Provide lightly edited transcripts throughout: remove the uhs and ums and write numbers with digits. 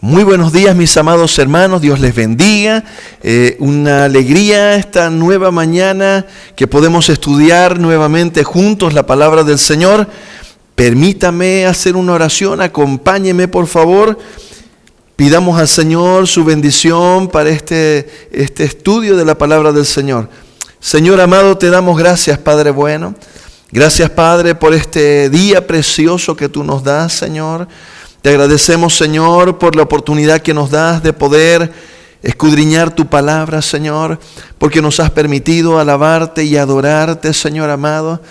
Muy buenos días, mis amados hermanos, Dios les bendiga. Una alegría esta nueva mañana que podemos estudiar nuevamente juntos la palabra del Señor. Permítame hacer una oración, acompáñeme por favor. Pidamos al Señor su bendición para este estudio de la palabra del Señor. Señor amado, te damos gracias, Padre bueno. Gracias, Padre, por este día precioso que tú nos das, Señor. Te agradecemos, Señor, por la oportunidad que nos das de poder escudriñar tu palabra, Señor, porque nos has permitido alabarte y adorarte, Señor amado.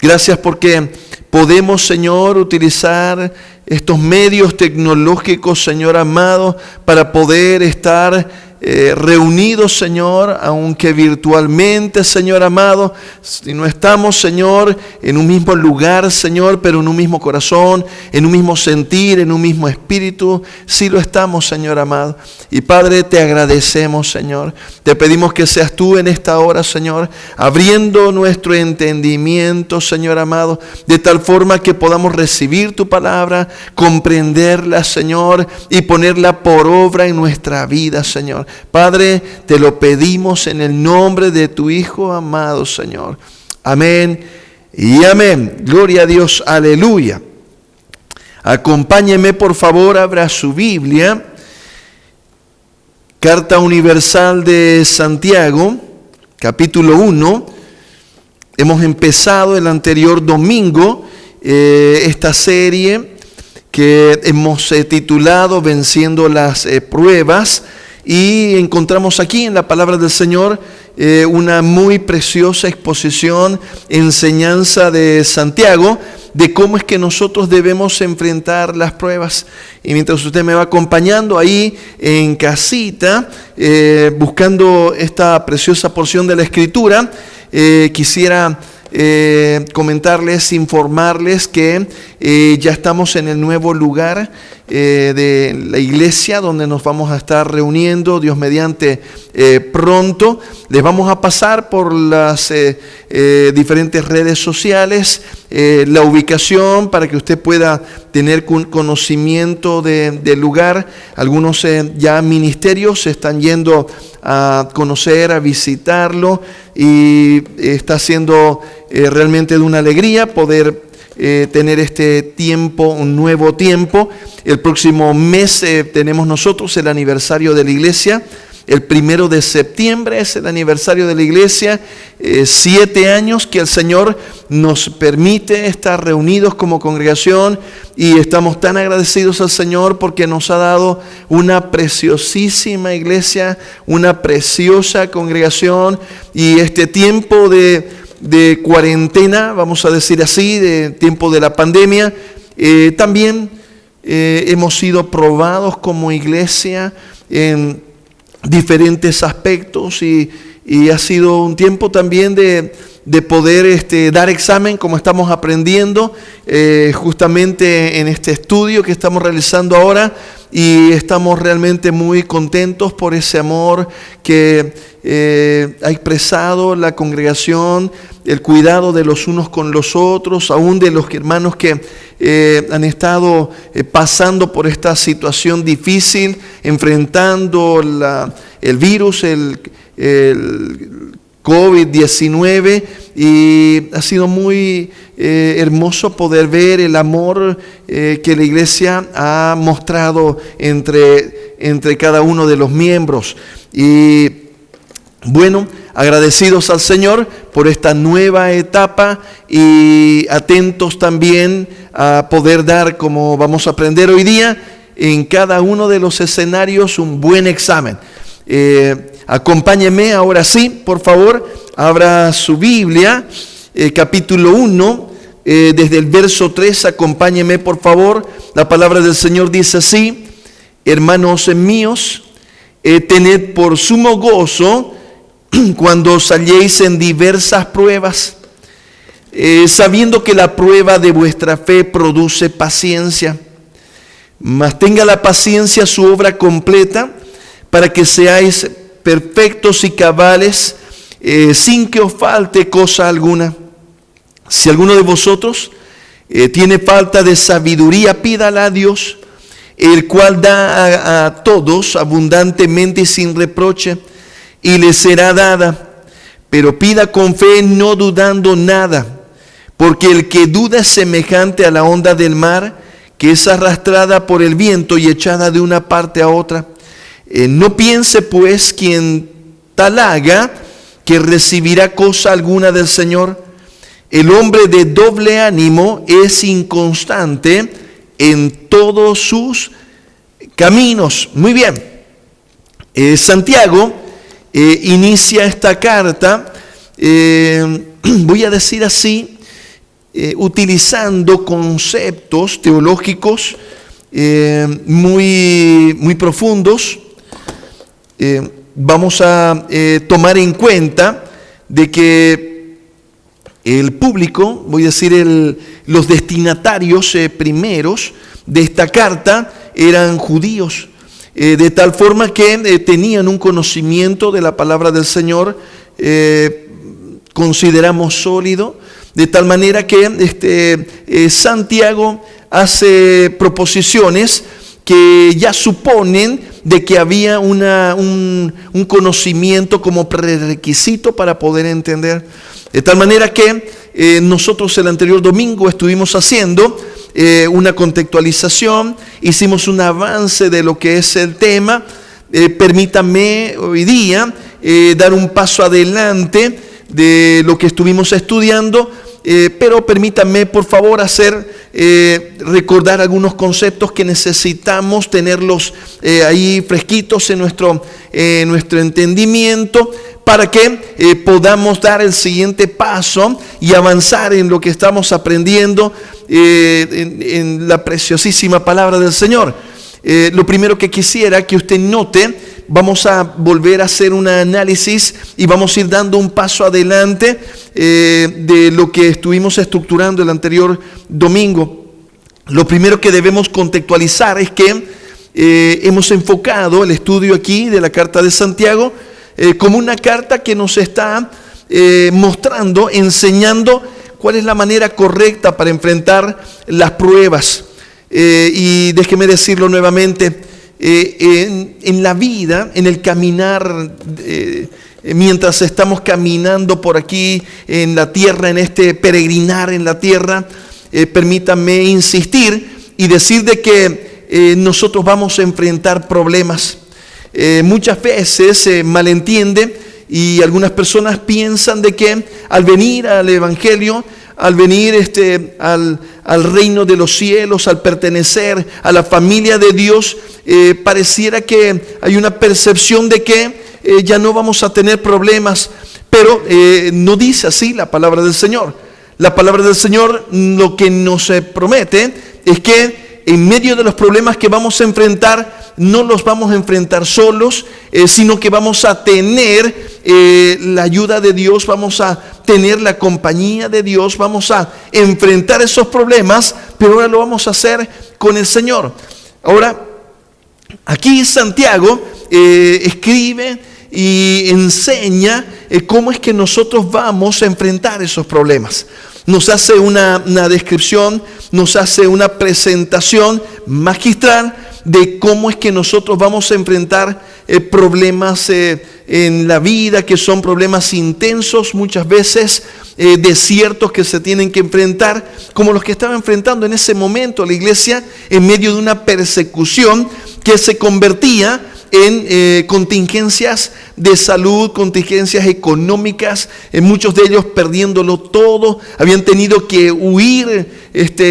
Gracias porque podemos, Señor, utilizar estos medios tecnológicos, Señor amado, para poder estar reunidos, Señor, aunque virtualmente, Señor amado. Si no estamos, Señor, en un mismo lugar, Señor, pero en un mismo corazón, en un mismo sentir, en un mismo espíritu, sí lo estamos, Señor amado. Y Padre, te agradecemos, Señor. Te pedimos que seas tú en esta hora, Señor, abriendo nuestro entendimiento, Señor amado, de tal forma que podamos recibir tu palabra, comprenderla, Señor, y ponerla por obra en nuestra vida, Señor. Padre, te lo pedimos en el nombre de tu Hijo amado, Señor. Amén y amén. Gloria a Dios, aleluya. Acompáñeme, por favor, abra su Biblia. Carta Universal de Santiago, capítulo 1. Hemos empezado el anterior domingo esta serie que hemos titulado Venciendo las Pruebas. Y encontramos aquí en la palabra del Señor una muy preciosa exposición, enseñanza de Santiago, de cómo es que nosotros debemos enfrentar las pruebas. Y mientras usted me va acompañando ahí en casita, buscando esta preciosa porción de la Escritura, quisiera comentarles, informarles que ya estamos en el nuevo lugar de la iglesia donde nos vamos a estar reuniendo, Dios mediante, pronto. Les vamos a pasar por las diferentes redes sociales la ubicación para que usted pueda tener conocimiento del lugar. Algunos ya ministerios se están yendo a conocer, a visitarlo, y está siendo realmente de una alegría poder tener este tiempo, un nuevo tiempo. El próximo mes tenemos nosotros el aniversario de la iglesia. El 1 de septiembre es el aniversario de la iglesia, 7 años que el Señor nos permite estar reunidos como congregación, y estamos tan agradecidos al Señor porque nos ha dado una preciosísima iglesia, una preciosa congregación. Y este tiempo de cuarentena, vamos a decir así, de tiempo de la pandemia, también hemos sido probados como iglesia en diferentes aspectos, y ha sido un tiempo también de poder dar examen, como estamos aprendiendo justamente en este estudio que estamos realizando ahora, y estamos realmente muy contentos por ese amor que ha expresado la congregación, el cuidado de los unos con los otros, aún de los hermanos que han estado pasando por esta situación difícil, enfrentando el virus, el COVID-19, y ha sido muy hermoso poder ver el amor que la iglesia ha mostrado entre cada uno de los miembros. Y bueno, agradecidos al Señor por esta nueva etapa, y atentos también a poder dar, como vamos a aprender hoy día, en cada uno de los escenarios un buen examen. Acompáñeme ahora sí, por favor, abra su Biblia, capítulo 1, desde el verso 3, acompáñeme por favor. La palabra del Señor dice así: hermanos míos, tened por sumo gozo cuando os halléis en diversas pruebas, sabiendo que la prueba de vuestra fe produce paciencia. Mas tenga la paciencia su obra completa, para que seáis perfectos y cabales, sin que os falte cosa alguna. Si alguno de vosotros tiene falta de sabiduría, pídala a Dios, el cual da a todos abundantemente y sin reproche, y le será dada. Pero pida con fe, no dudando nada, porque el que duda es semejante a la onda del mar, que es arrastrada por el viento y echada de una parte a otra. No piense pues quien tal haga, que recibirá cosa alguna del Señor. El hombre de doble ánimo es inconstante en todos sus caminos. Muy bien. Santiago inicia esta carta, voy a decir así, utilizando conceptos teológicos muy profundos. Vamos a tomar en cuenta de que el público, voy a decir los destinatarios primeros de esta carta eran judíos, de tal forma que tenían un conocimiento de la palabra del Señor, consideramos sólido, de tal manera que Santiago hace proposiciones que ya suponen de que había un conocimiento como prerequisito para poder entender. De tal manera que nosotros el anterior domingo estuvimos haciendo una contextualización, hicimos un avance de lo que es el tema. Permítame hoy día dar un paso adelante de lo que estuvimos estudiando, pero permítanme por favor recordar algunos conceptos que necesitamos tenerlos ahí fresquitos en nuestro entendimiento, para que podamos dar el siguiente paso y avanzar en lo que estamos aprendiendo en la preciosísima palabra del Señor. Lo primero que quisiera que usted note, vamos a volver a hacer un análisis y vamos a ir dando un paso adelante de lo que estuvimos estructurando el anterior domingo. Lo primero que debemos contextualizar es que hemos enfocado el estudio aquí de la carta de Santiago como una carta que nos está mostrando, enseñando cuál es la manera correcta para enfrentar las pruebas. Y déjeme decirlo nuevamente, en la vida, en el caminar, mientras estamos caminando por aquí en la tierra, en este peregrinar en la tierra, permítanme insistir y decir de que nosotros vamos a enfrentar problemas. Muchas veces se malentiende y algunas personas piensan de que al venir al Evangelio, al venir al reino de los cielos, al pertenecer a la familia de Dios, pareciera que hay una percepción de que ya no vamos a tener problemas, pero no dice así la palabra del Señor. La palabra del Señor lo que nos promete es que en medio de los problemas que vamos a enfrentar, no los vamos a enfrentar solos, sino que vamos a tener la ayuda de Dios, vamos a tener la compañía de Dios, vamos a enfrentar esos problemas, pero ahora lo vamos a hacer con el Señor. Ahora, aquí Santiago escribe y enseña cómo es que nosotros vamos a enfrentar esos problemas. Nos hace una descripción, nos hace una presentación magistral de cómo es que nosotros vamos a enfrentar problemas en la vida, que son problemas intensos, muchas veces desiertos que se tienen que enfrentar, como los que estaba enfrentando en ese momento la iglesia en medio de una persecución que se convertía en contingencias de salud, contingencias económicas, muchos de ellos perdiéndolo todo, habían tenido que huir,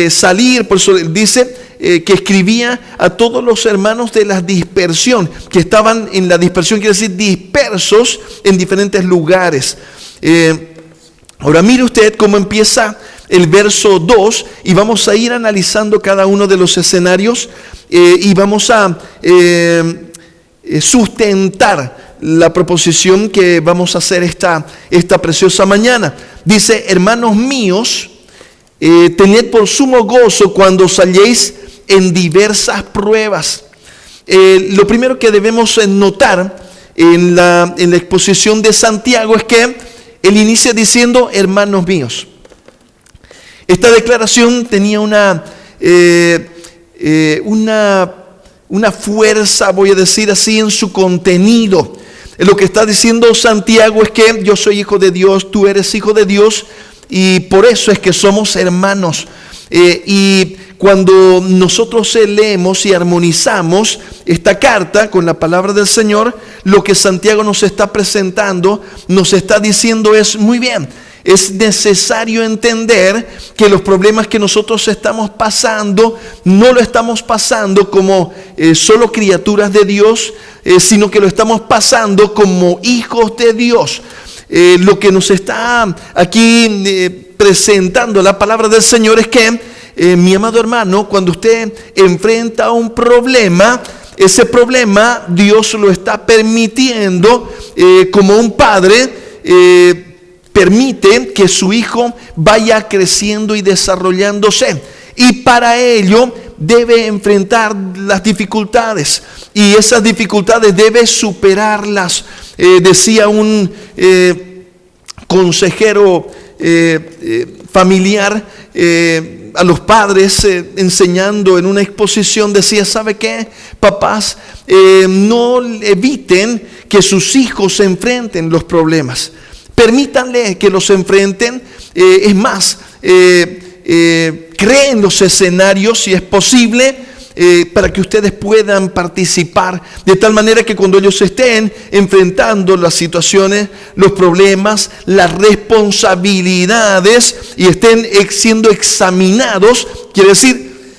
salir. Por eso dice que escribía a todos los hermanos de la dispersión, que estaban en la dispersión, quiere decir dispersos en diferentes lugares. Ahora mire usted cómo empieza el verso 2 y vamos a ir analizando cada uno de los escenarios y vamos a sustentar la proposición que vamos a hacer esta preciosa mañana. Dice: hermanos míos, tened por sumo gozo cuando salléis en diversas pruebas. Lo primero que debemos notar en la exposición de Santiago es que él inicia diciendo: hermanos míos. Esta declaración tenía una una fuerza, voy a decir así, en su contenido. Lo que está diciendo Santiago es que yo soy hijo de Dios, tú eres hijo de Dios, y por eso es que somos hermanos. Y cuando nosotros leemos y armonizamos esta carta con la palabra del Señor, lo que Santiago nos está presentando, nos está diciendo es, muy bien, es necesario entender que los problemas que nosotros estamos pasando, no lo estamos pasando como solo criaturas de Dios, sino que lo estamos pasando como hijos de Dios. Lo que nos está aquí presentando la palabra del Señor es que, mi amado hermano, cuando usted enfrenta un problema, ese problema Dios lo está permitiendo como un padre permite que su hijo vaya creciendo y desarrollándose. Y para ello debe enfrentar las dificultades. Y esas dificultades debe superarlas. Decía un consejero familiar a los padres enseñando en una exposición, decía, ¿sabe qué, papás? No eviten que sus hijos se enfrenten los problemas. Permítanle que los enfrenten. Es más, creen los escenarios si es posible, para que ustedes puedan participar, de tal manera que cuando ellos estén enfrentando las situaciones, los problemas, las responsabilidades y estén siendo examinados, quiere decir,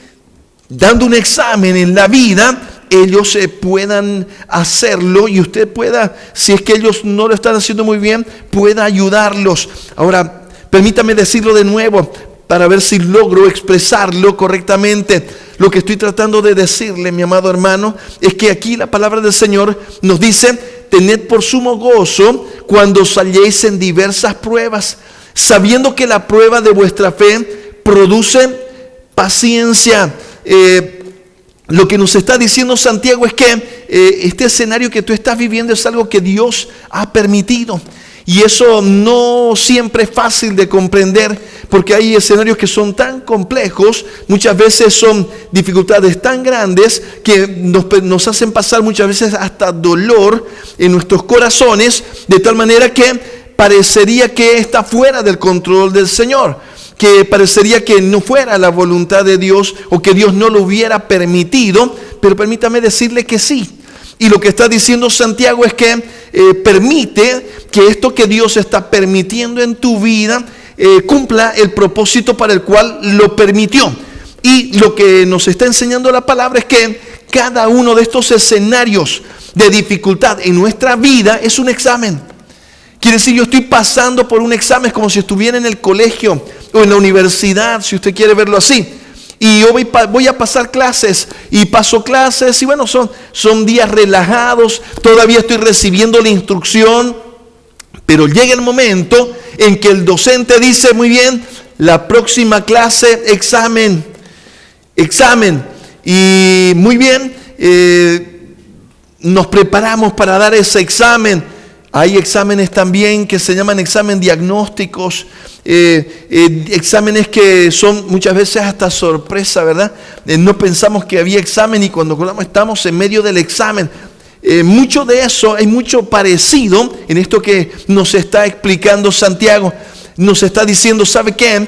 dando un examen en la vida, ellos puedan hacerlo y usted pueda, si es que ellos no lo están haciendo muy bien, pueda ayudarlos. Ahora, permítame decirlo de nuevo para ver si logro expresarlo correctamente. Lo que estoy tratando de decirle, mi amado hermano, es que aquí la palabra del Señor nos dice: tened por sumo gozo cuando salléis en diversas pruebas, sabiendo que la prueba de vuestra fe produce paciencia. Lo que nos está diciendo Santiago es que este escenario que tú estás viviendo es algo que Dios ha permitido. Y eso no siempre es fácil de comprender, porque hay escenarios que son tan complejos, muchas veces son dificultades tan grandes que nos hacen pasar muchas veces hasta dolor en nuestros corazones, de tal manera que parecería que está fuera del control del Señor, que parecería que no fuera la voluntad de Dios o que Dios no lo hubiera permitido, pero permítame decirle que sí. Y lo que está diciendo Santiago es que permite que esto que Dios está permitiendo en tu vida cumpla el propósito para el cual lo permitió. Y lo que nos está enseñando la palabra es que cada uno de estos escenarios de dificultad en nuestra vida es un examen. Quiere decir, yo estoy pasando por un examen como si estuviera en el colegio o en la universidad, si usted quiere verlo así. Y yo voy a pasar clases y paso clases y bueno, son días relajados, todavía estoy recibiendo la instrucción, pero llega el momento en que el docente dice: muy bien, la próxima clase, examen. Y muy bien, nos preparamos para dar ese examen. Hay exámenes también que se llaman examen diagnósticos, exámenes que son muchas veces hasta sorpresa, ¿verdad? No pensamos que había examen y cuando estamos en medio del examen. Mucho de eso, hay mucho parecido en esto que nos está explicando Santiago. Nos está diciendo, ¿sabe qué?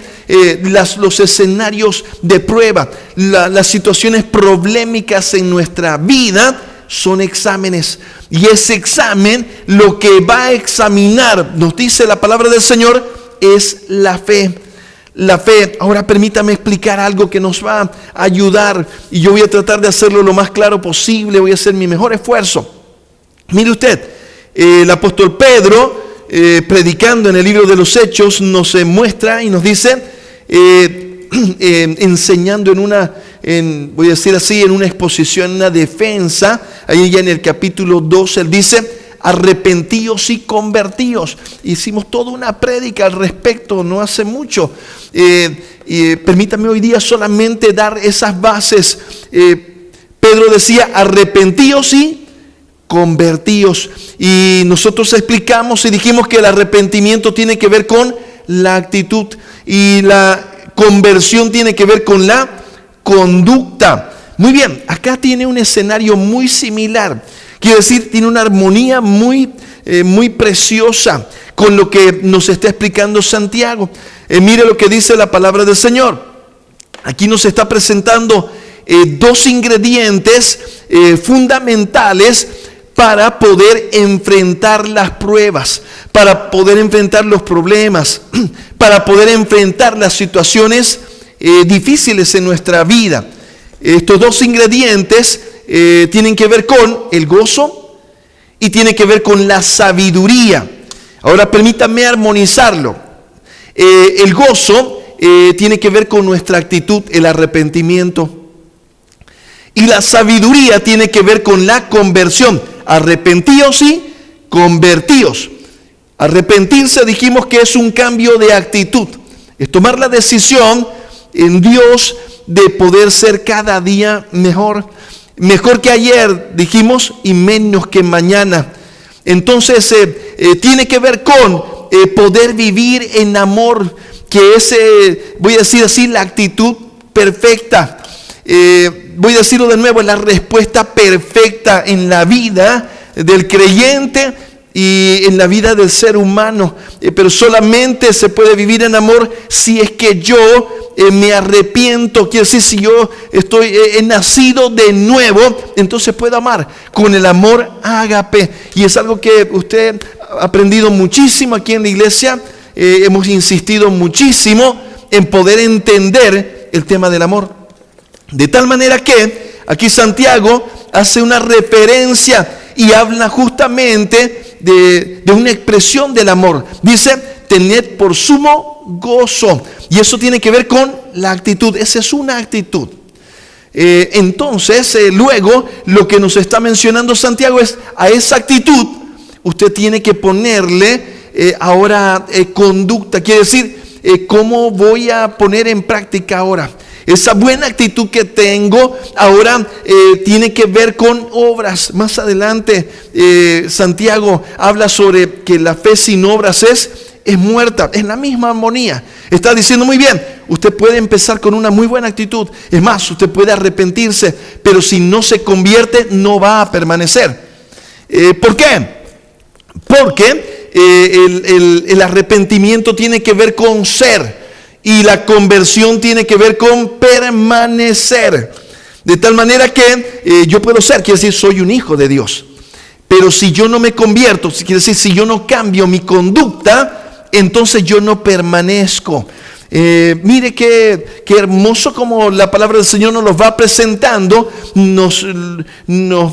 Los escenarios de prueba, las situaciones problemáticas en nuestra vida son exámenes. Y ese examen, lo que va a examinar, nos dice la palabra del Señor, es la fe. La fe. Ahora permítame explicar algo que nos va a ayudar. Y yo voy a tratar de hacerlo lo más claro posible. Voy a hacer mi mejor esfuerzo. Mire usted, el apóstol Pedro, predicando en el libro de los Hechos, nos muestra y nos dice, enseñando voy a decir así, en una exposición, en una defensa, ahí ya en el capítulo 2, él dice: arrepentíos y convertíos. Hicimos toda una prédica al respecto no hace mucho. Permítame hoy día solamente dar esas bases. Pedro decía: arrepentíos y convertíos. Y nosotros explicamos y dijimos que el arrepentimiento tiene que ver con la actitud y la conversión tiene que ver con la conducta. Muy bien, acá tiene un escenario muy similar. Quiero decir, tiene una armonía muy preciosa con lo que nos está explicando Santiago. Mire lo que dice la palabra del Señor. Aquí nos está presentando dos ingredientes fundamentales para poder enfrentar las pruebas, para poder enfrentar los problemas, para poder enfrentar las situaciones difíciles en nuestra vida. Estos dos ingredientes tienen que ver con el gozo y tienen que ver con la sabiduría. Ahora permítanme armonizarlo. El gozo tiene que ver con nuestra actitud, el arrepentimiento. Y la sabiduría tiene que ver con la conversión. Arrepentíos y convertíos. Arrepentirse dijimos que es un cambio de actitud. Es tomar la decisión en Dios de poder ser cada día mejor. Mejor que ayer, dijimos, y menos que mañana. Entonces tiene que ver con poder vivir en amor, que es, voy a decir así, la actitud perfecta. Voy a decirlo de nuevo, la respuesta perfecta en la vida del creyente y en la vida del ser humano. Pero solamente se puede vivir en amor si es que yo me arrepiento. Quiere decir, si yo he nacido de nuevo, entonces puedo amar con el amor ágape. Y es algo que usted ha aprendido muchísimo aquí en la iglesia. Hemos insistido muchísimo en poder entender el tema del amor. De tal manera que aquí Santiago hace una referencia y habla justamente de una expresión del amor. Dice, tened por sumo gozo. Y eso tiene que ver con la actitud. Esa es una actitud. Entonces, luego lo que nos está mencionando Santiago es, a esa actitud usted tiene que ponerle ahora conducta. Quiere decir, ¿cómo voy a poner en práctica ahora? Esa buena actitud que tengo ahora tiene que ver con obras. Más adelante Santiago habla sobre que la fe sin obras es muerta. Es la misma armonía. Está diciendo muy bien, usted puede empezar con una muy buena actitud. Es más, usted puede arrepentirse, pero si no se convierte no va a permanecer. ¿Por qué? Porque el arrepentimiento tiene que ver con ser. Y la conversión tiene que ver con permanecer. De tal manera que yo puedo ser, quiere decir, soy un hijo de Dios. Pero si yo no me convierto, quiere decir, si yo no cambio mi conducta, entonces yo no permanezco. Mire qué hermoso como la palabra del Señor nos los va presentando, nos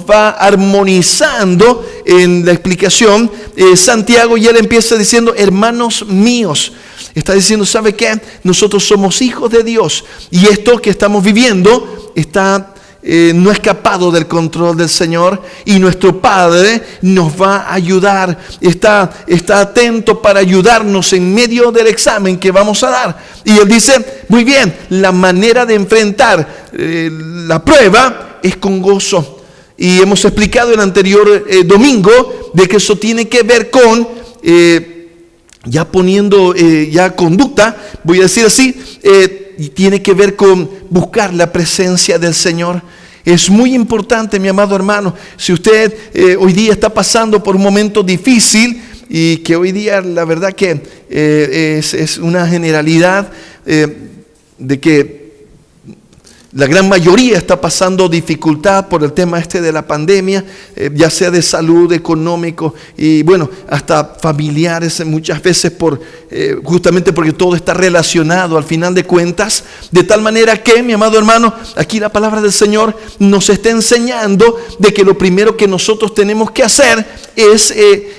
va armonizando en la explicación. Santiago ya le empieza diciendo, hermanos míos. Está diciendo, ¿sabe qué? Nosotros somos hijos de Dios y esto que estamos viviendo no ha escapado del control del Señor, y nuestro Padre nos va a ayudar. Está atento para ayudarnos en medio del examen que vamos a dar. Y Él dice, muy bien, la manera de enfrentar la prueba es con gozo. Y hemos explicado el anterior domingo de que eso tiene que ver con ya poniendo ya conducta, voy a decir así, y tiene que ver con buscar la presencia del Señor. Es muy importante, mi amado hermano, si usted hoy día está pasando por un momento difícil, y que hoy día la verdad que es una generalidad de que la gran mayoría está pasando dificultad por el tema de la pandemia, ya sea de salud, económico y bueno, hasta familiares muchas veces justamente porque todo está relacionado al final de cuentas. De tal manera que, mi amado hermano, aquí la palabra del Señor nos está enseñando de que lo primero que nosotros tenemos que hacer es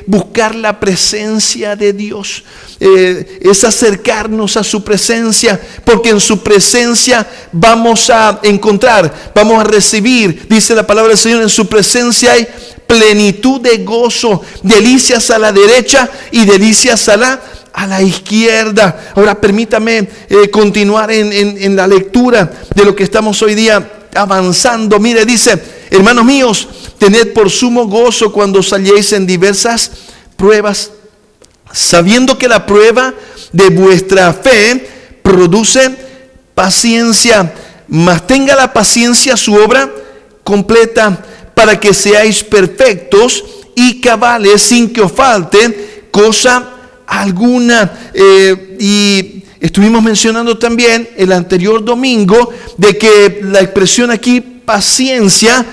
buscar la presencia de Dios. Es acercarnos a su presencia, porque en su presencia vamos a encontrar, vamos a recibir, dice la palabra del Señor, en su presencia hay plenitud de gozo, delicias a la derecha y delicias a la izquierda. Ahora permítame continuar en la lectura de lo que estamos hoy día avanzando. Mire, dice, hermanos míos, tened por sumo gozo cuando salléis en diversas pruebas, sabiendo que la prueba de vuestra fe produce paciencia. mas tenga la paciencia su obra completa, para que seáis perfectos y cabales, sin que os falte cosa alguna. Y estuvimos mencionando también el anterior domingo de que la expresión aquí, paciencia,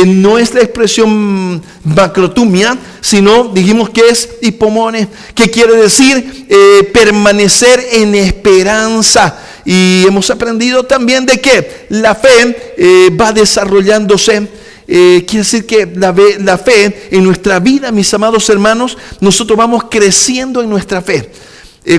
no es la expresión macrotumia, sino dijimos que es hipomone, que quiere decir permanecer en esperanza. Y hemos aprendido también de que la fe va desarrollándose. Quiere decir que la fe en nuestra vida, mis amados hermanos, nosotros vamos creciendo en nuestra fe.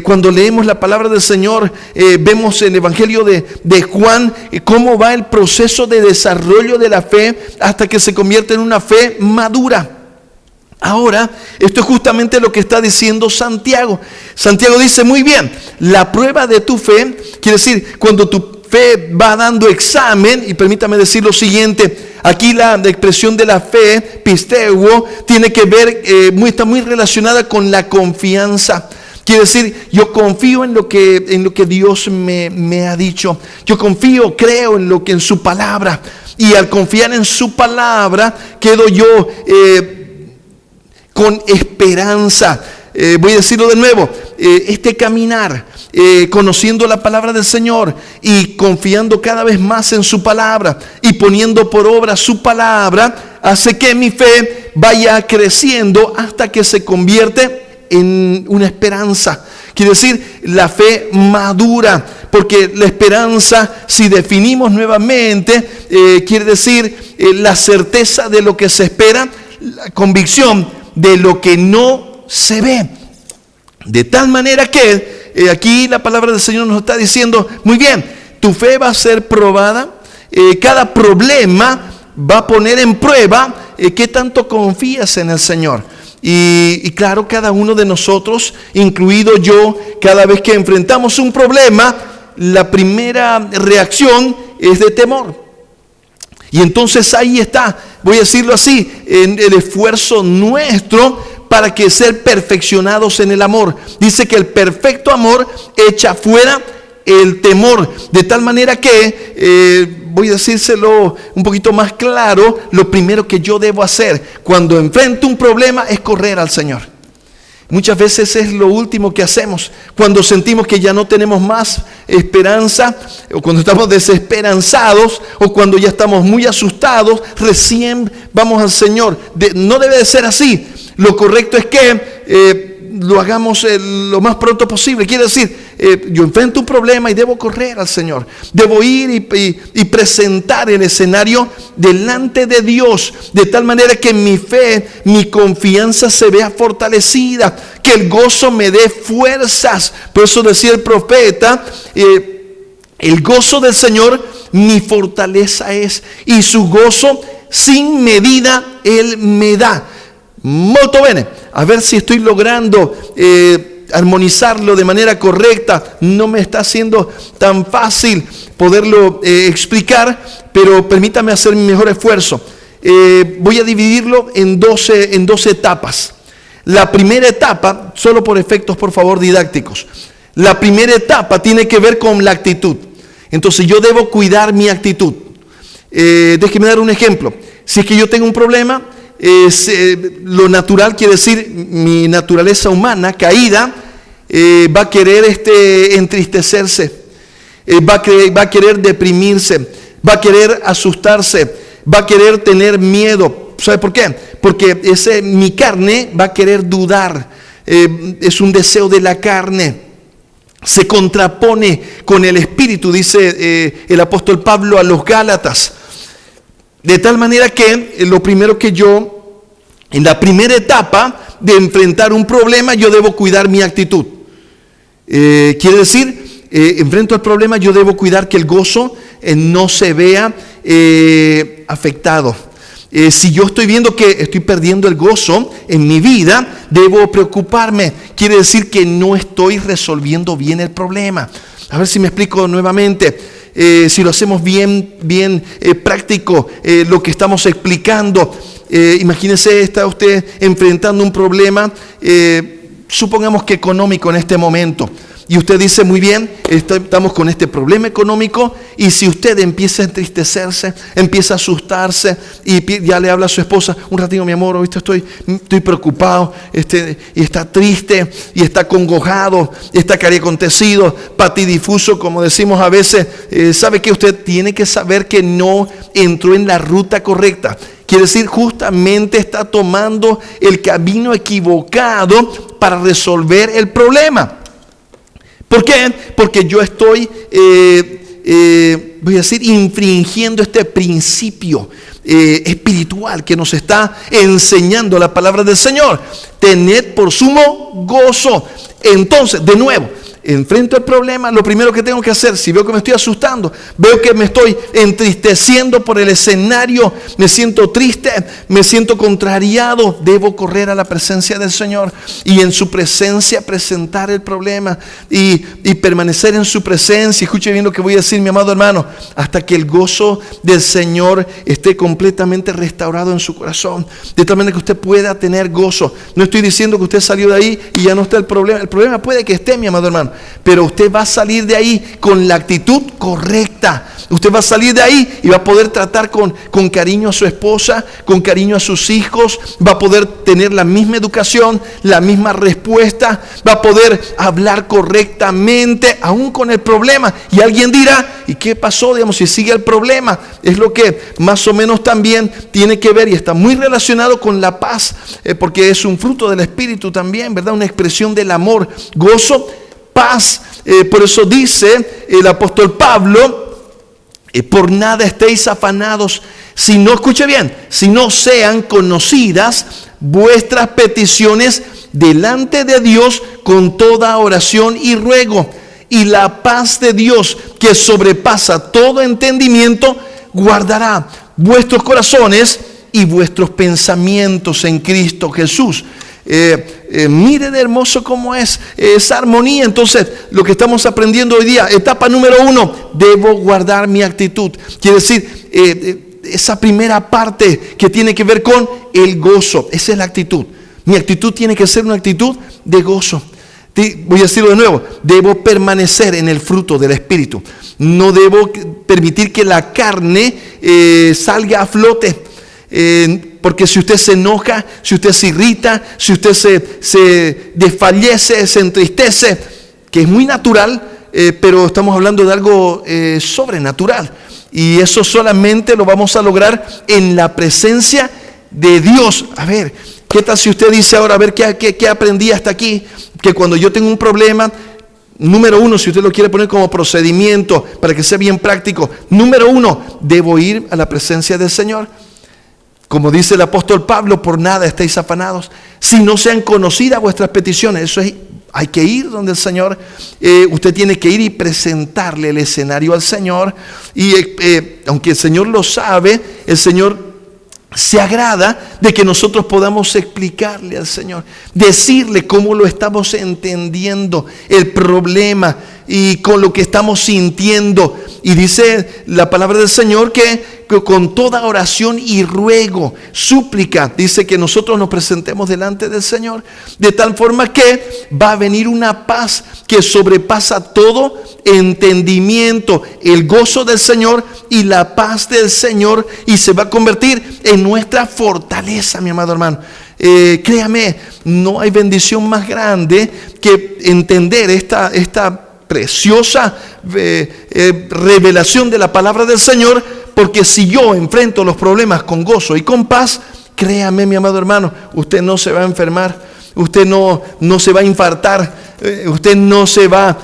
Cuando leemos la palabra del Señor, vemos en el Evangelio de Juan cómo va el proceso de desarrollo de la fe hasta que se convierte en una fe madura. Ahora, esto es justamente lo que está diciendo Santiago. Santiago dice, muy bien, la prueba de tu fe, quiere decir, cuando tu fe va dando examen, y permítame decir lo siguiente, aquí la expresión de la fe, pisteuo, tiene que ver, está muy relacionada con la confianza. Quiere decir, yo confío en lo que Dios me ha dicho. Yo confío, creo en su palabra. Y al confiar en su palabra, quedo yo con esperanza. Voy a decirlo de nuevo, este caminar, conociendo la palabra del Señor y confiando cada vez más en su palabra y poniendo por obra su palabra, hace que mi fe vaya creciendo hasta que se convierte en una esperanza. Quiere decir, la fe madura, porque la esperanza, si definimos nuevamente, quiere decir la certeza de lo que se espera, la convicción de lo que no se ve. De tal manera que aquí la palabra del Señor nos está diciendo, muy bien, tu fe va a ser probada, cada problema va a poner en prueba qué tanto confías en el Señor. Y claro, cada uno de nosotros, incluido yo, cada vez que enfrentamos un problema, la primera reacción es de temor. Y entonces ahí está, voy a decirlo así, en el esfuerzo nuestro para que ser perfeccionados en el amor. Dice que el perfecto amor echa fuera el temor, de tal manera que, voy a decírselo un poquito más claro, lo primero que yo debo hacer cuando enfrento un problema es correr al Señor. Muchas veces es lo último que hacemos, cuando sentimos que ya no tenemos más esperanza, o cuando estamos desesperanzados, o cuando ya estamos muy asustados, recién vamos al Señor. No debe de ser así. Lo correcto es que lo hagamos lo más pronto posible. Quiere decir, yo enfrento un problema y debo correr al Señor. Debo ir y presentar el escenario delante de Dios, de tal manera que mi fe, mi confianza se vea fortalecida, que el gozo me dé fuerzas. Por eso decía el profeta, el gozo del Señor mi fortaleza es, y su gozo sin medida Él me da. Molto bene, a ver si estoy logrando armonizarlo de manera correcta. No me está siendo tan fácil poderlo explicar, pero permítame hacer mi mejor esfuerzo. Voy a dividirlo en 12 etapas. La primera etapa, solo por efectos por favor didácticos, la primera etapa tiene que ver con la actitud. Entonces yo debo cuidar mi actitud. Déjeme dar un ejemplo. Si es que yo tengo un problema, lo natural, quiere decir mi naturaleza humana caída, va a querer entristecerse, va a querer deprimirse, va a querer asustarse, va a querer tener miedo. ¿Sabe por qué? Porque mi carne va a querer dudar, es un deseo de la carne. Se contrapone con el espíritu, dice el apóstol Pablo a los Gálatas. De tal manera que lo primero que yo, en la primera etapa de enfrentar un problema, yo debo cuidar mi actitud. Quiere decir, enfrento el problema, yo debo cuidar que el gozo no se vea afectado. Si yo estoy viendo que estoy perdiendo el gozo en mi vida, debo preocuparme. Quiere decir que no estoy resolviendo bien el problema. A ver si me explico nuevamente. Si lo hacemos bien práctico, lo que estamos explicando. Imagínese, está usted enfrentando un problema, supongamos que económico en este momento. y usted dice, muy bien, estamos con este problema económico, y si usted empieza a entristecerse, empieza a asustarse, y ya le habla a su esposa, un ratito mi amor, ¿viste? Estoy preocupado, y está triste, y está acongojado, y está cariacontecido, patidifuso, como decimos a veces, ¿sabe qué? Usted tiene que saber que no entró en la ruta correcta. Quiere decir, justamente está tomando el camino equivocado para resolver el problema. ¿Por qué? Porque yo estoy, voy a decir, infringiendo este principio espiritual que nos está enseñando la palabra del Señor. Tened por sumo gozo. Entonces, de nuevo, enfrento el problema, lo primero que tengo que hacer, si veo que me estoy asustando, veo que me estoy entristeciendo por el escenario, me siento triste, me siento contrariado, debo correr a la presencia del Señor y en su presencia presentar el problema y permanecer en su presencia. Escuche bien lo que voy a decir, mi amado hermano, hasta que el gozo del Señor esté completamente restaurado en su corazón, de tal manera que usted pueda tener gozo. No estoy diciendo que usted salió de ahí y ya no está el problema puede que esté, mi amado hermano, pero usted va a salir de ahí con la actitud correcta. Usted va a salir de ahí y va a poder tratar con cariño a su esposa, con cariño a sus hijos, va a poder tener la misma educación, la misma respuesta, va a poder hablar correctamente aún con el problema. Y alguien dirá, ¿y qué pasó? Digamos, si sigue el problema. Es lo que más o menos también tiene que ver y está muy relacionado con la paz, porque es un fruto del Espíritu también, ¿verdad? Una expresión del amor, gozo, paz. Por eso dice el apóstol Pablo, por nada estéis afanados, si no, escuche bien, si no sean conocidas vuestras peticiones delante de Dios con toda oración y ruego, y la paz de Dios que sobrepasa todo entendimiento guardará vuestros corazones y vuestros pensamientos en Cristo Jesús. Mire de hermoso cómo es esa armonía. Entonces, lo que estamos aprendiendo hoy día, etapa número 1, debo guardar mi actitud. Quiere decir, esa primera parte que tiene que ver con el gozo, esa es la actitud. Mi actitud tiene que ser una actitud de gozo. Voy a decirlo de nuevo, debo permanecer en el fruto del Espíritu. No debo permitir que la carne salga a flote. Porque si usted se enoja, si usted se irrita, si usted se desfallece, se entristece, que es muy natural, pero estamos hablando de algo sobrenatural. Y eso solamente lo vamos a lograr en la presencia de Dios. A ver, ¿qué tal si usted dice ahora, a ver, ¿qué aprendí hasta aquí? Que cuando yo tengo un problema, número 1, si usted lo quiere poner como procedimiento para que sea bien práctico, número 1, debo ir a la presencia del Señor. Como dice el apóstol Pablo, por nada estéis afanados, si no sean conocidas vuestras peticiones. Eso es, hay que ir donde el Señor. Usted tiene que ir y presentarle el escenario al Señor. Y aunque el Señor lo sabe, el Señor se agrada de que nosotros podamos explicarle al Señor, decirle cómo lo estamos entendiendo, el problema y con lo que estamos sintiendo. Y dice la palabra del Señor que con toda oración y ruego, súplica, dice que nosotros nos presentemos delante del Señor, de tal forma que va a venir una paz que sobrepasa todo entendimiento, el gozo del Señor y la paz del Señor, y se va a convertir en nuestra fortaleza, mi amado hermano. Créame, no hay bendición más grande que entender esta preciosa revelación de la palabra del Señor, porque si yo enfrento los problemas con gozo y con paz, créame, mi amado hermano, usted no se va a enfermar, usted no se va a infartar, usted no se va,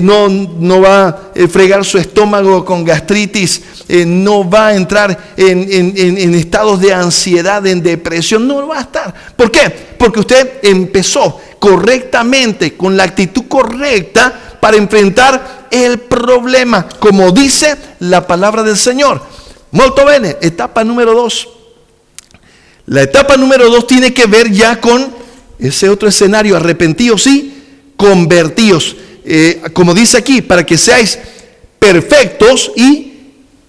no va a fregar su estómago con gastritis, no va a entrar en estados de ansiedad, en depresión, no va a estar. ¿Por qué? Porque usted empezó correctamente, con la actitud correcta para enfrentar el problema, como dice la palabra del Señor. Molto bene, etapa número 2. La etapa número 2 tiene que ver ya con ese otro escenario, arrepentidos y convertidos. Como dice aquí, para que seáis perfectos y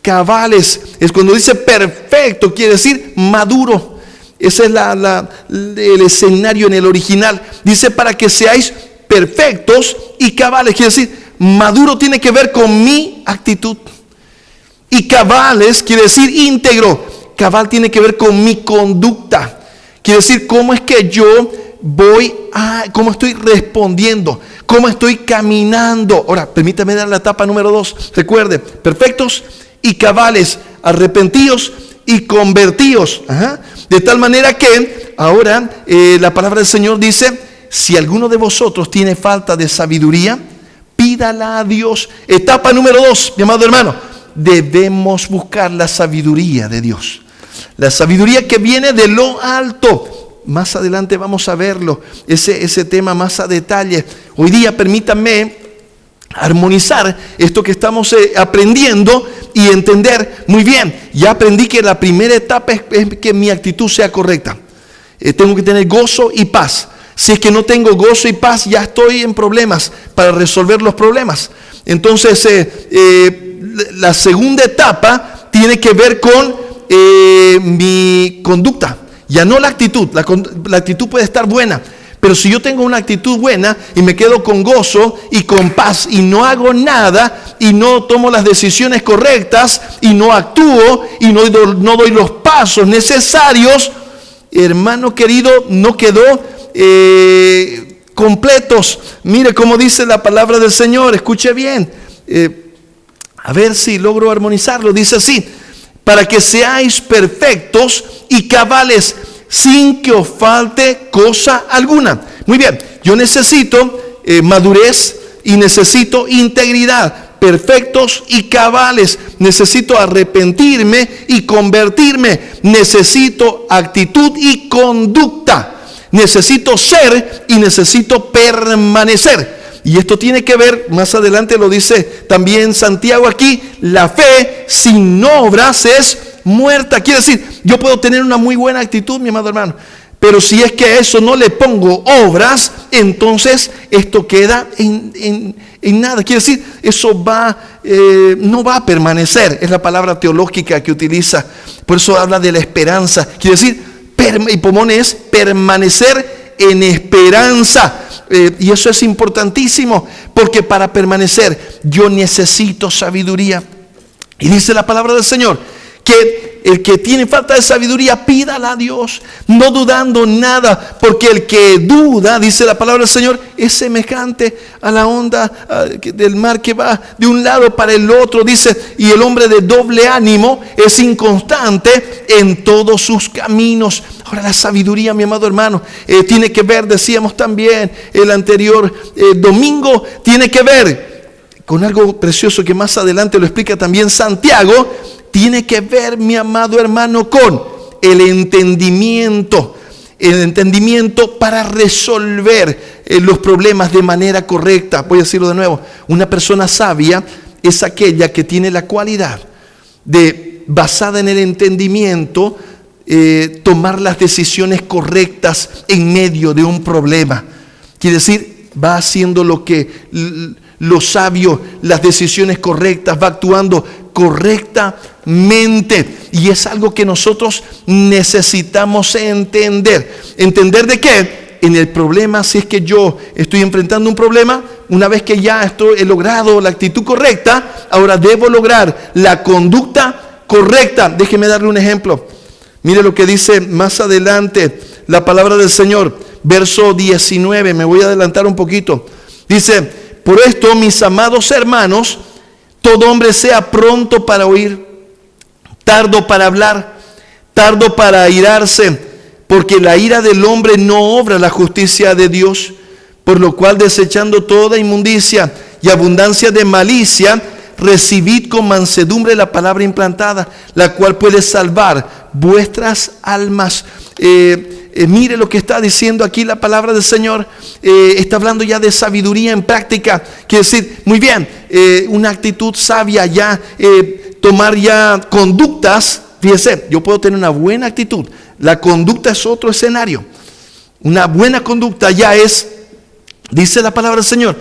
cabales. Es cuando dice perfecto, quiere decir maduro. Ese es el escenario en el original. Dice para que seáis perfectos y cabales. Quiere decir, maduro tiene que ver con mi actitud. Y cabales quiere decir íntegro. Cabal tiene que ver con mi conducta. Quiere decir, cómo es que yo cómo estoy respondiendo, cómo estoy caminando. Ahora, permítame dar la etapa número 2. Recuerde, perfectos y cabales, arrepentidos y convertidos. De tal manera que ahora la palabra del Señor dice, si alguno de vosotros tiene falta de sabiduría, pídala a Dios. Etapa número 2, mi amado hermano, debemos buscar la sabiduría de Dios. La sabiduría que viene de lo alto. Más adelante vamos a verlo, ese tema más a detalle. Hoy día permítanme armonizar esto que estamos aprendiendo y entender muy bien. Ya aprendí que la primera etapa es que mi actitud sea correcta. Tengo que tener gozo y paz. Si es que no tengo gozo y paz, ya estoy en problemas para resolver los problemas. Entonces, la segunda etapa tiene que ver con mi conducta. Ya no la actitud. La actitud puede estar buena. Pero si yo tengo una actitud buena y me quedo con gozo y con paz y no hago nada y no tomo las decisiones correctas y no actúo y no doy los pasos necesarios, hermano querido, no quedó completos. Mire cómo dice la palabra del Señor, escuche bien. A ver si logro armonizarlo. Dice así: para que seáis perfectos y cabales, sin que os falte cosa alguna. Muy bien, yo necesito madurez y necesito integridad, perfectos y cabales. Necesito arrepentirme y convertirme. Necesito actitud y conducta. Necesito ser y necesito permanecer. Y esto tiene que ver, más adelante lo dice también Santiago aquí, la fe sin obras es muerta. Quiere decir, yo puedo tener una muy buena actitud, mi amado hermano, pero si es que a eso no le pongo obras, entonces esto queda en nada. Quiere decir, eso no va a permanecer. Es la palabra teológica que utiliza. Por eso habla de la esperanza. Quiere decir, hipomone es permanecer en esperanza. Y eso es importantísimo, porque para permanecer yo necesito sabiduría. Y dice la palabra del Señor que el que tiene falta de sabiduría, pídala a Dios, no dudando nada, porque el que duda, dice la palabra del Señor, es semejante a la onda del mar que va de un lado para el otro. Dice, y el hombre de doble ánimo es inconstante en todos sus caminos. Ahora, la sabiduría, mi amado hermano, tiene que ver, decíamos también el anterior domingo, tiene que ver con algo precioso que más adelante lo explica también Santiago. Tiene que ver, mi amado hermano, con el entendimiento para resolver los problemas de manera correcta. Voy a decirlo de nuevo. Una persona sabia es aquella que tiene la cualidad de, basada en el entendimiento, tomar las decisiones correctas en medio de un problema. Quiere decir, va haciendo lo sabio, las decisiones correctas, va actuando correctamente. Y es algo que nosotros necesitamos entender. ¿Entender de qué? En el problema, si es que yo estoy enfrentando un problema, una vez que ya he logrado la actitud correcta, ahora debo lograr la conducta correcta. Déjeme darle un ejemplo. Mire lo que dice más adelante la palabra del Señor, verso 19. Me voy a adelantar un poquito. Dice: por esto, mis amados hermanos, todo hombre sea pronto para oír, tardo para hablar, tardo para airarse, porque la ira del hombre no obra la justicia de Dios. Por lo cual, desechando toda inmundicia y abundancia de malicia, recibid con mansedumbre la palabra implantada, la cual puede salvar vuestras almas. Mire lo que está diciendo aquí la palabra del Señor. Está hablando ya de sabiduría en práctica. Quiere decir, muy bien, una actitud sabia ya, tomar ya conductas. Fíjese, yo puedo tener una buena actitud. La conducta es otro escenario. Una buena conducta ya es, dice la palabra del Señor,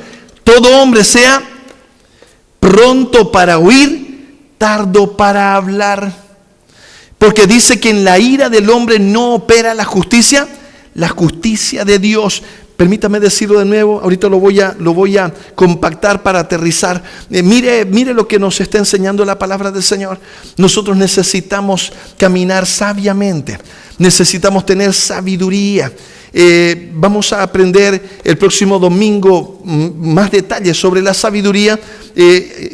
todo hombre sea pronto para oír, tardo para hablar. Porque dice que en la ira del hombre no opera la justicia de Dios. Permítame decirlo de nuevo, ahorita lo voy a compactar para aterrizar. Mire lo que nos está enseñando la palabra del Señor. Nosotros necesitamos caminar sabiamente, necesitamos tener sabiduría. Vamos a aprender el próximo domingo más detalles sobre la sabiduría.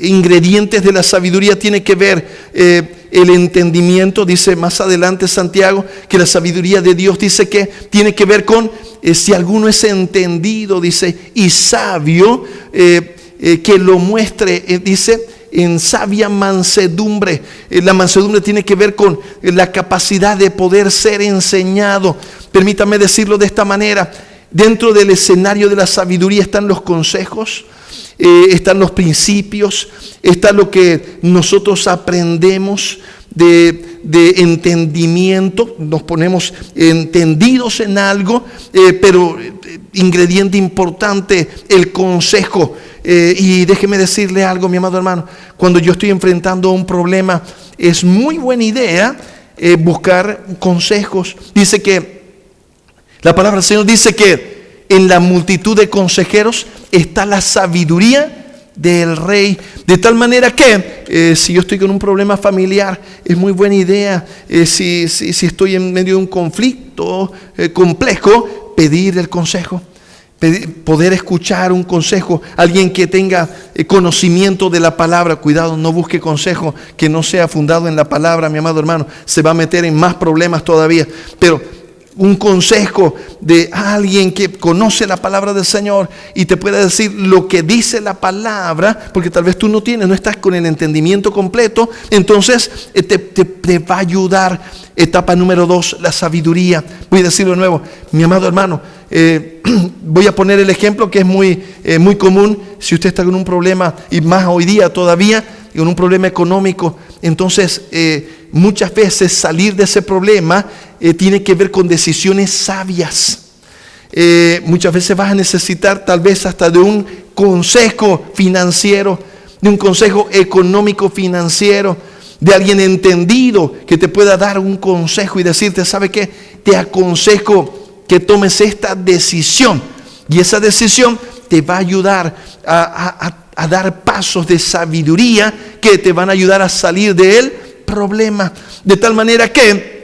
Ingredientes de la sabiduría tiene que ver el entendimiento. Dice más adelante Santiago que la sabiduría de Dios dice que tiene que ver con si alguno es entendido, dice, y sabio, que lo muestre, dice, en sabia mansedumbre. La mansedumbre tiene que ver con la capacidad de poder ser enseñado. Permítame decirlo de esta manera: dentro del escenario de la sabiduría están los consejos, están los principios, está lo que nosotros aprendemos de entendimiento, nos ponemos entendidos en algo, pero ingrediente importante, el consejo. Y déjeme decirle algo, mi amado hermano, cuando yo estoy enfrentando un problema, es muy buena idea buscar consejos. Dice que la palabra del Señor dice que en la multitud de consejeros está la sabiduría del rey. De tal manera que si yo estoy con un problema familiar, es muy buena idea, si estoy en medio de un conflicto complejo, pedir el consejo. Poder escuchar un consejo, alguien que tenga conocimiento de la palabra. Cuidado, no busque consejo que no sea fundado en la palabra, mi amado hermano, se va a meter en más problemas todavía. Pero un consejo de alguien que conoce la palabra del Señor y te pueda decir lo que dice la palabra, porque tal vez tú no estás con el entendimiento completo, entonces te va a ayudar. Etapa número 2, la sabiduría. Voy a decirlo de nuevo, mi amado hermano, voy a poner el ejemplo que es muy común. Si usted está con un problema, y más hoy día todavía, con un problema económico, entonces muchas veces salir de ese problema tiene que ver con decisiones sabias. Muchas veces vas a necesitar tal vez hasta de un consejo financiero, de un consejo económico financiero, de alguien entendido que te pueda dar un consejo y decirte: ¿sabe qué? Te aconsejo que tomes esta decisión, y esa decisión te va a ayudar a dar pasos de sabiduría que te van a ayudar a salir del problema. De tal manera que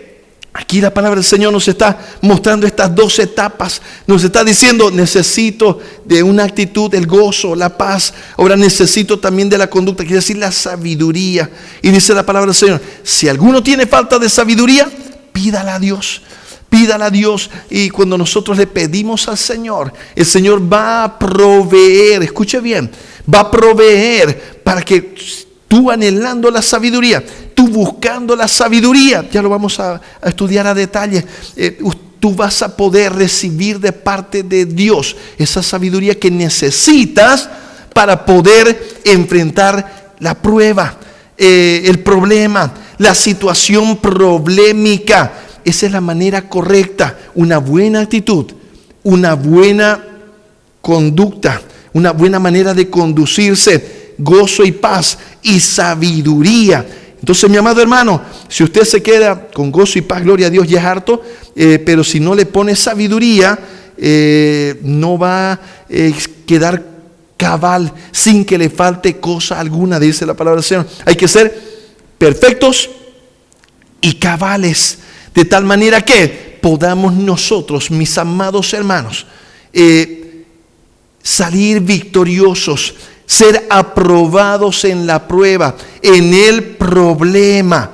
aquí la palabra del Señor nos está mostrando estas 2 etapas. Nos está diciendo: necesito de una actitud, el gozo, la paz. Ahora necesito también de la conducta, quiere decir la sabiduría. Y dice la palabra del Señor: si alguno tiene falta de sabiduría, pídala a Dios. Pídala a Dios. Y cuando nosotros le pedimos al Señor, el Señor va a proveer. Escuche bien, va a proveer para que tú, anhelando la sabiduría, tú buscando la sabiduría, ya lo vamos a estudiar a detalle, tú vas a poder recibir de parte de Dios esa sabiduría que necesitas para poder enfrentar la prueba, el problema, la situación problemática. Esa es la manera correcta, una buena actitud, una buena conducta, una buena manera de conducirse, gozo y paz y sabiduría. Entonces, mi amado hermano, si usted se queda con gozo y paz, gloria a Dios, ya es harto, pero si no le pone sabiduría, no va a quedar cabal sin que le falte cosa alguna, dice la palabra del Señor. Hay que ser perfectos y cabales, de tal manera que podamos nosotros, mis amados hermanos, salir victoriosos, ser aprobados en la prueba, en el problema.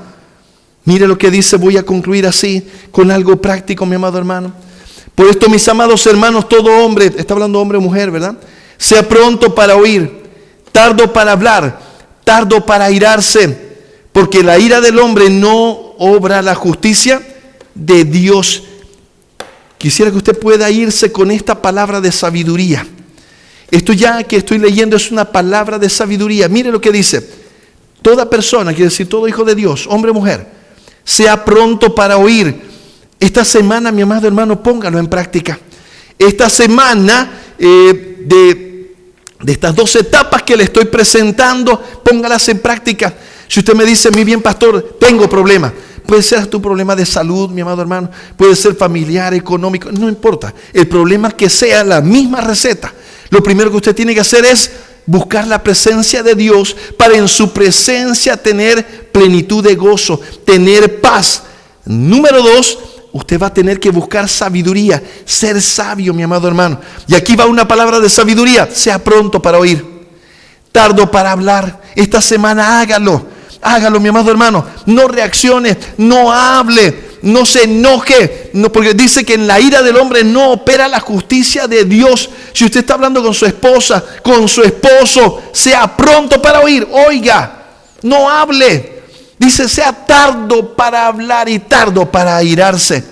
Mire lo que dice, voy a concluir así, con algo práctico, mi amado hermano. Por esto, mis amados hermanos, todo hombre, está hablando hombre o mujer, ¿verdad? Sea pronto para oír, tardo para hablar, tardo para airarse, porque la ira del hombre no obra la justicia de Dios. Quisiera que usted pueda irse con esta palabra de sabiduría. Esto ya que estoy leyendo es una palabra de sabiduría. Mire lo que dice: toda persona, quiere decir todo hijo de Dios, hombre o mujer, sea pronto para oír. Esta semana, mi amado hermano, póngalo en práctica. Esta semana de estas 2 etapas que le estoy presentando, póngalas en práctica. Si usted me dice: muy bien, pastor, tengo problemas, Puede ser tu problema de salud, mi amado hermano. Puede ser familiar, económico, no importa. El problema es que sea la misma receta. Lo primero que usted tiene que hacer es buscar la presencia de Dios para en su presencia tener plenitud de gozo, tener paz. Número 2, usted va a tener que buscar sabiduría, ser sabio, mi amado hermano. Y aquí va una palabra de sabiduría: sea pronto para oír, tardo para hablar. Esta semana hágalo, mi amado hermano. No reaccione, no hable, no se enoje, no, porque dice que en la ira del hombre no opera la justicia de Dios. Si usted está hablando con su esposa, con su esposo, sea pronto para oír, oiga, no hable. Dice, sea tardo para hablar y tardo para airarse.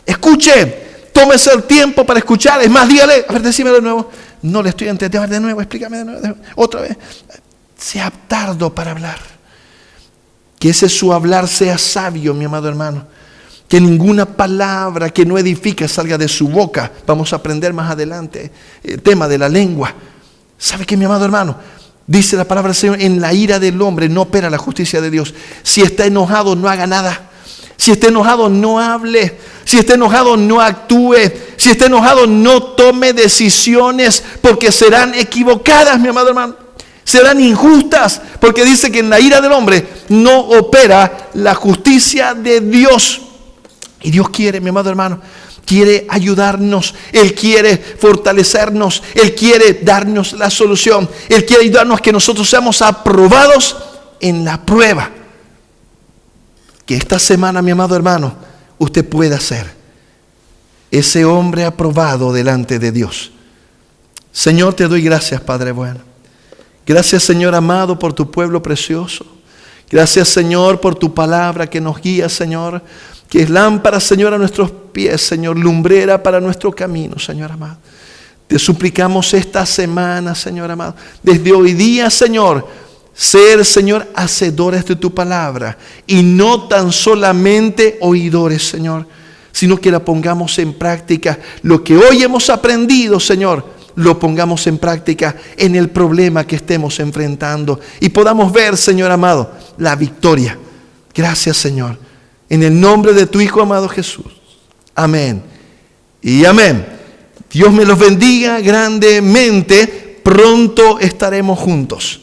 Escuche, tómese el tiempo para escuchar. Es más, dígale, a ver, decime de nuevo. No le estoy entendiendo, de nuevo, explícame de nuevo, otra vez. Sea tardo para hablar. Que ese su hablar sea sabio, mi amado hermano. Que ninguna palabra que no edifique salga de su boca. Vamos a aprender más adelante el tema de la lengua. ¿Sabe qué, mi amado hermano? Dice la palabra del Señor, en la ira del hombre no opera la justicia de Dios. Si está enojado, no haga nada. Si está enojado, no hable. Si está enojado, no actúe. Si está enojado, no tome decisiones, porque serán equivocadas, mi amado hermano. Serán injustas, porque dice que en la ira del hombre no opera la justicia de Dios. Y Dios quiere, mi amado hermano, quiere ayudarnos. Él quiere fortalecernos. Él quiere darnos la solución. Él quiere ayudarnos a que nosotros seamos aprobados en la prueba. Que esta semana, mi amado hermano, usted pueda ser ese hombre aprobado delante de Dios. Señor, te doy gracias, Padre bueno. Gracias, Señor amado, por tu pueblo precioso. Gracias, Señor, por tu palabra que nos guía, Señor. Que es lámpara, Señor, a nuestros pies, Señor, lumbrera para nuestro camino, Señor amado. Te suplicamos esta semana, Señor amado, desde hoy día, Señor, ser, Señor, hacedores de tu palabra y no tan solamente oidores, Señor, sino que la pongamos en práctica. Lo que hoy hemos aprendido, Señor, lo pongamos en práctica en el problema que estemos enfrentando y podamos ver, Señor amado, la victoria. Gracias, Señor. En el nombre de tu Hijo amado Jesús. Amén. Y amén. Dios me los bendiga grandemente. Pronto estaremos juntos.